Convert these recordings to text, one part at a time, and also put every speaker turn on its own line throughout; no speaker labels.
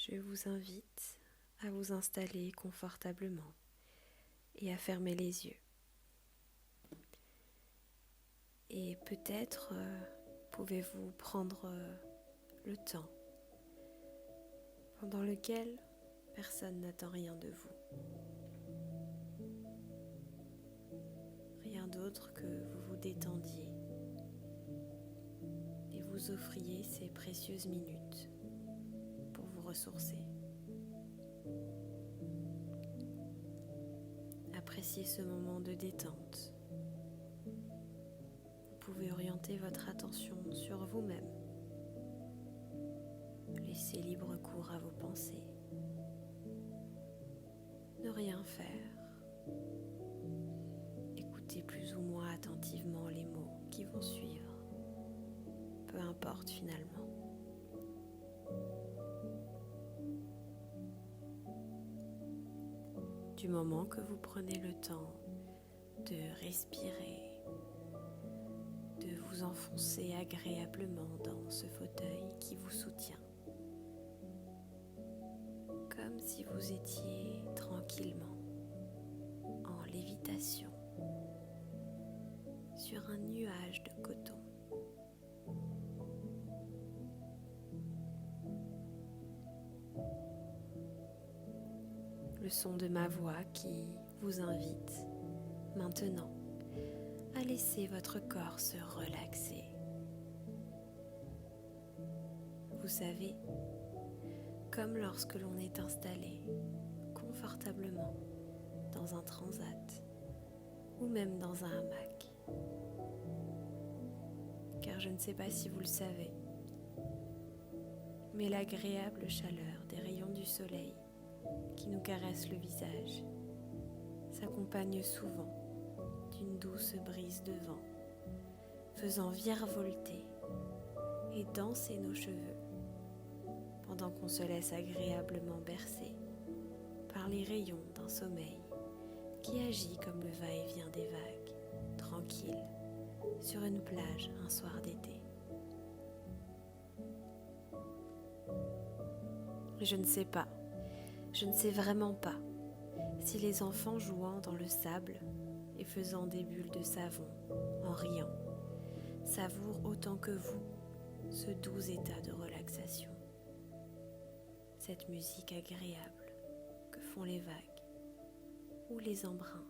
je vous invite à vous installer confortablement et à fermer les yeux. Et peut-être pouvez-vous prendre le temps pendant lequel personne n'attend rien de vous. Rien d'autre que vous vous détendiez et vous offriez ces précieuses minutes pour vous ressourcer. Appréciez ce moment de détente. Vous pouvez orienter votre attention sur vous-même. Laissez libre cours à vos pensées. Ne rien faire. Écoutez plus ou moins attentivement les mots qui vont suivre. Peu importe finalement. Du moment que vous prenez le temps de respirer, de vous enfoncer agréablement dans ce fauteuil qui vous soutient, comme si vous étiez tranquillement en lévitation sur un nuage de coton. Le son de ma voix qui vous invite maintenant à laisser votre corps se relaxer. Vous savez, comme lorsque l'on est installé confortablement dans un transat ou même dans un hamac. Car je ne sais pas si vous le savez, mais l'agréable chaleur des rayons du soleil qui nous caressent le visage s'accompagne souvent d'une douce brise de vent, faisant virevolter et danser nos cheveux pendant qu'on se laisse agréablement bercer par les rayons d'un sommeil qui agit comme le va-et-vient des vagues, tranquille, sur une plage un soir d'été. Je ne sais pas, je ne sais vraiment pas si les enfants jouant dans le sable et faisant des bulles de savon en riant savourent autant que vous ce doux état de relaxation, cette musique agréable que font les vagues ou les embruns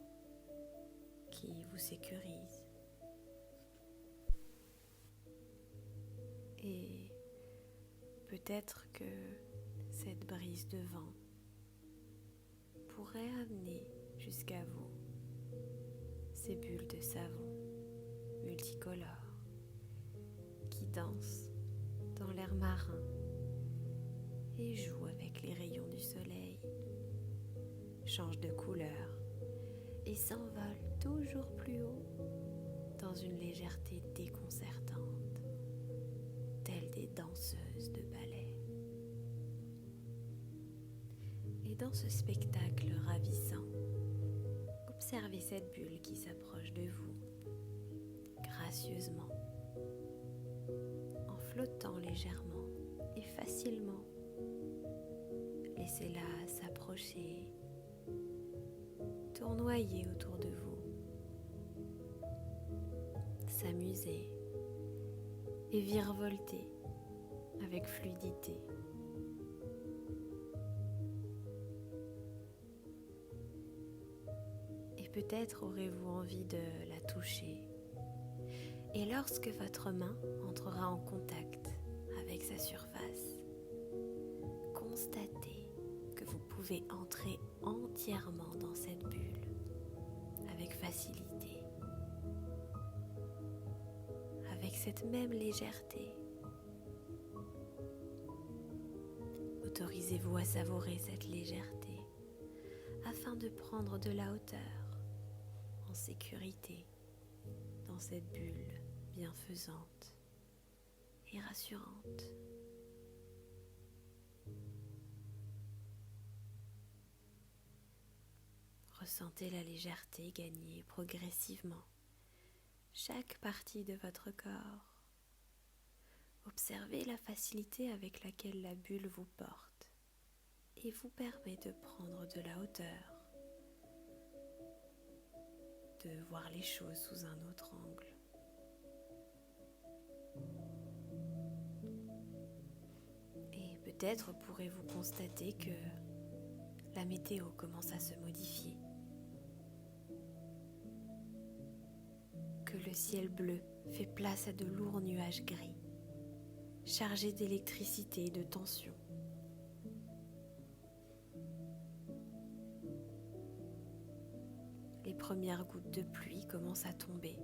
qui vous sécurisent. Et peut-être que cette brise de vent pourrait amener jusqu'à vous ces bulles de savon multicolores qui dansent dans l'air marin et jouent avec les rayons du soleil, changent de couleur et s'envolent toujours plus haut dans une légèreté déconcertante, telles des danseuses de ballet. Et dans ce spectacle ravissant, observez cette bulle qui s'approche de vous, gracieusement, en flottant légèrement et facilement. Laissez-la s'approcher, tournoyer autour de vous, s'amuser et virevolter avec fluidité. Et peut-être aurez-vous envie de la toucher. Et lorsque votre main entrera en contact avec sa surface, constatez que vous pouvez entrer entièrement dans cette bulle avec facilité, avec cette même légèreté. Autorisez-vous à savourer cette légèreté afin de prendre de la hauteur en sécurité dans cette bulle bienfaisante et rassurante. Ressentez la légèreté gagner progressivement chaque partie de votre corps. Observez la facilité avec laquelle la bulle vous porte et vous permet de prendre de la hauteur, de voir les choses sous un autre angle. Et peut-être pourrez-vous constater que la météo commence à se modifier, que le ciel bleu fait place à de lourds nuages gris, chargés d'électricité et de tension. Les premières gouttes de pluie commencent à tomber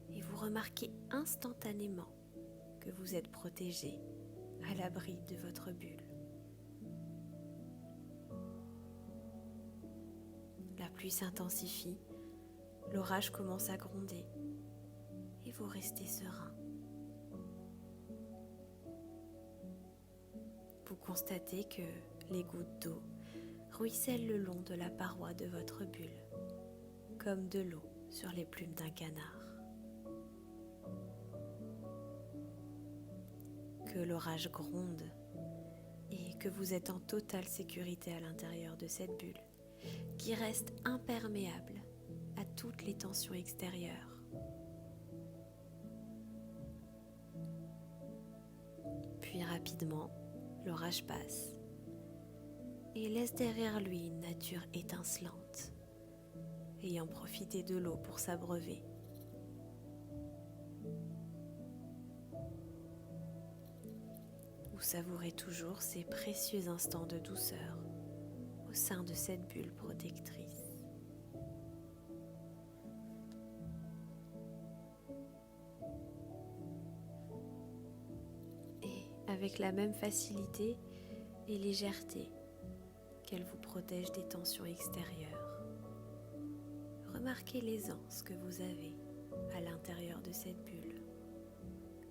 et vous remarquez instantanément que vous êtes protégé, à l'abri de votre bulle. La pluie s'intensifie, l'orage commence à gronder et vous restez serein. Vous constatez que les gouttes d'eau ruissellent le long de la paroi de votre bulle, comme de l'eau sur les plumes d'un canard. Que l'orage gronde et que vous êtes en totale sécurité à l'intérieur de cette bulle qui reste imperméable à toutes les tensions extérieures. Puis rapidement, l'orage passe et laisse derrière lui une nature étincelante, ayant profité de l'eau pour s'abreuver. Vous savourez toujours ces précieux instants de douceur au sein de cette bulle protectrice. Et avec la même facilité et légèreté qu'elle vous protège des tensions extérieures, remarquez l'aisance que vous avez à l'intérieur de cette bulle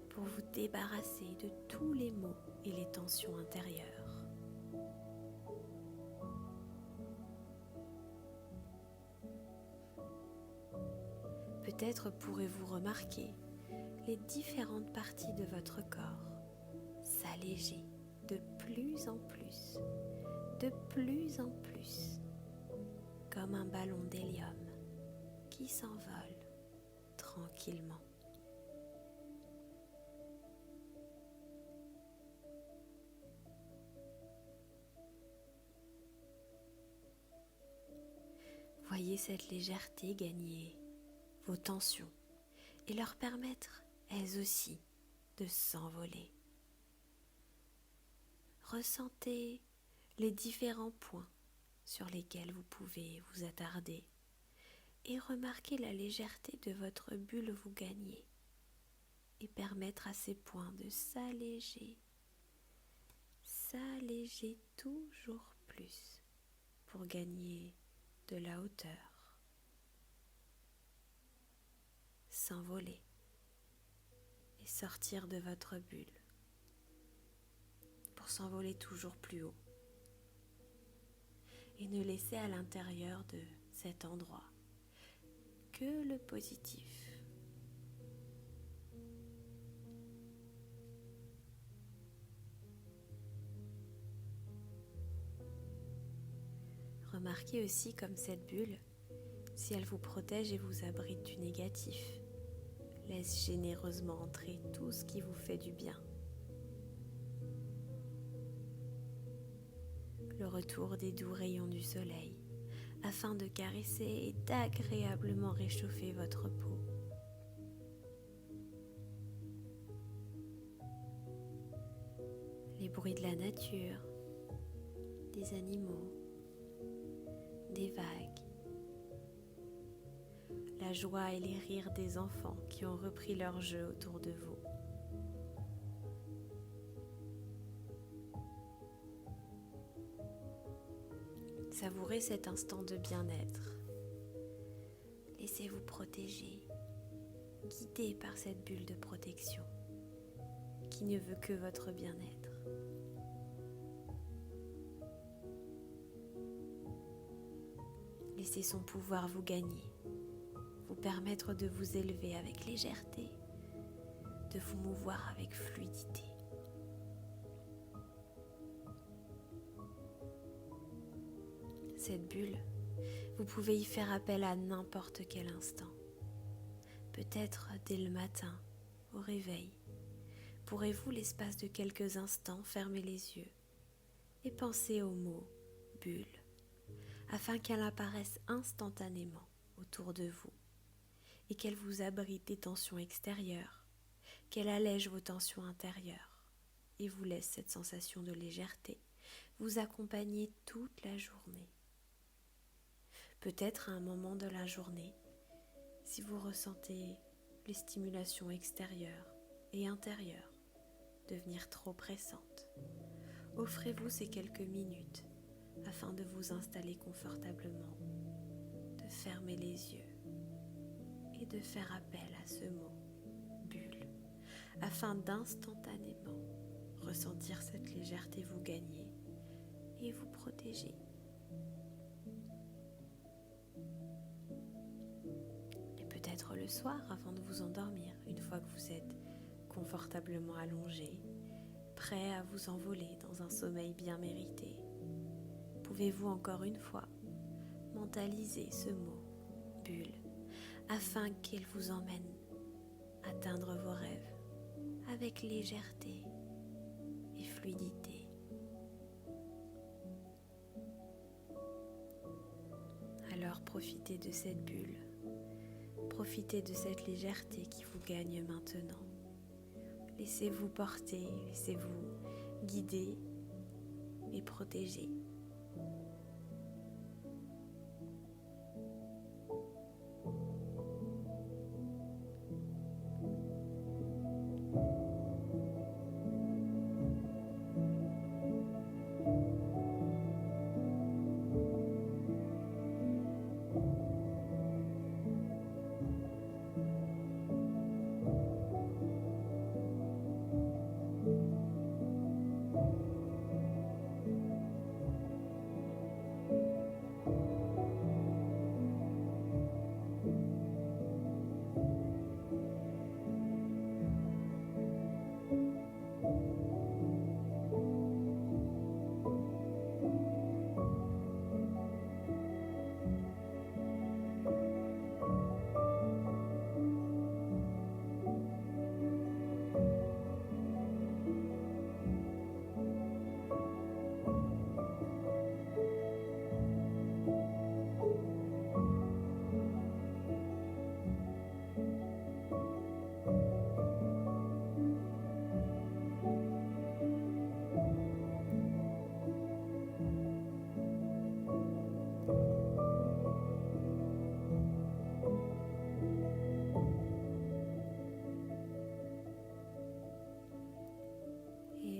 pour vous débarrasser de tous les maux et les tensions intérieures. Peut-être pourrez-vous remarquer les différentes parties de votre corps s'alléger de plus en plus, comme un ballon d'hélium qui s'envole tranquillement. Voyez cette légèreté gagner vos tensions et leur permettre, elles aussi, de s'envoler. Ressentez les différents points sur lesquels vous pouvez vous attarder et remarquez la légèreté de votre bulle vous gagner et permettre à ces points de s'alléger toujours plus pour gagner de la hauteur, s'envoler et sortir de votre bulle pour s'envoler toujours plus haut et ne laisser à l'intérieur de cet endroit que le positif. Remarquez aussi comme cette bulle, si elle vous protège et vous abrite du négatif, laisse généreusement entrer tout ce qui vous fait du bien. Le retour des doux rayons du soleil, afin de caresser et d'agréablement réchauffer votre peau. Les bruits de la nature, des animaux, des vagues, la joie et les rires des enfants qui ont repris leur jeu autour de vous. Savourez cet instant de bien-être. Laissez-vous protéger, guidé par cette bulle de protection qui ne veut que votre bien-être. Laissez son pouvoir vous gagner, vous permettre de vous élever avec légèreté, de vous mouvoir avec fluidité. Cette bulle, vous pouvez y faire appel à n'importe quel instant. Peut-être dès le matin, au réveil, pourrez-vous l'espace de quelques instants fermer les yeux et penser au mot bulle, afin qu'elle apparaisse instantanément autour de vous et qu'elle vous abrite des tensions extérieures, qu'elle allège vos tensions intérieures et vous laisse cette sensation de légèreté vous accompagner toute la journée. Peut-être à un moment de la journée, si vous ressentez les stimulations extérieures et intérieures devenir trop pressantes, offrez-vous ces quelques minutes afin de vous installer confortablement, de fermer les yeux et de faire appel à ce mot bulle, afin d'instantanément ressentir cette légèreté vous gagner et vous protéger. Et peut-être le soir avant de vous endormir, une fois que vous êtes confortablement allongé, prêt à vous envoler dans un sommeil bien mérité, pouvez-vous encore une fois mentaliser ce mot bulle afin qu'il vous emmène atteindre vos rêves avec légèreté et fluidité. Alors profitez de cette bulle, profitez de cette légèreté qui vous gagne maintenant. Laissez-vous porter, laissez-vous guider et protéger.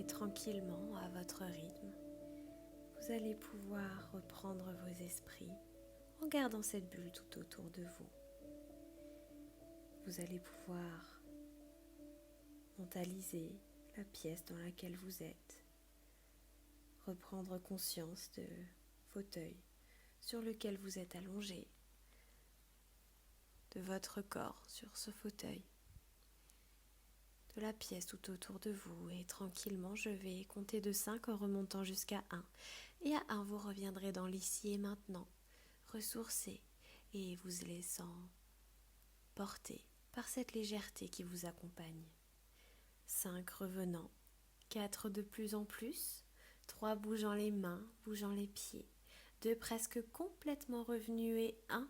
Tranquillement, à votre rythme, vous allez pouvoir reprendre vos esprits en gardant cette bulle tout autour de vous. Vous allez pouvoir mentaliser la pièce dans laquelle vous êtes, reprendre conscience de fauteuil sur lequel vous êtes allongé, de votre corps sur ce fauteuil, de la pièce tout autour de vous, et tranquillement je vais compter de 5 en remontant jusqu'à 1, et à 1 vous reviendrez dans l'ici et maintenant, ressourcé et vous laissant porter par cette légèreté qui vous accompagne. 5 revenant, 4 de plus en plus, 3 bougeant les mains, bougeant les pieds, 2 presque complètement revenus et 1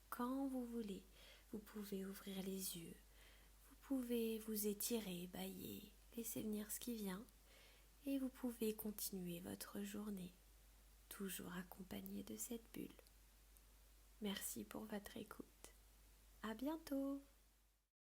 quand vous voulez. Vous pouvez ouvrir les yeux, vous pouvez vous étirer, bâiller, laisser venir ce qui vient et vous pouvez continuer votre journée, toujours accompagné de cette bulle. Merci pour votre écoute. À bientôt!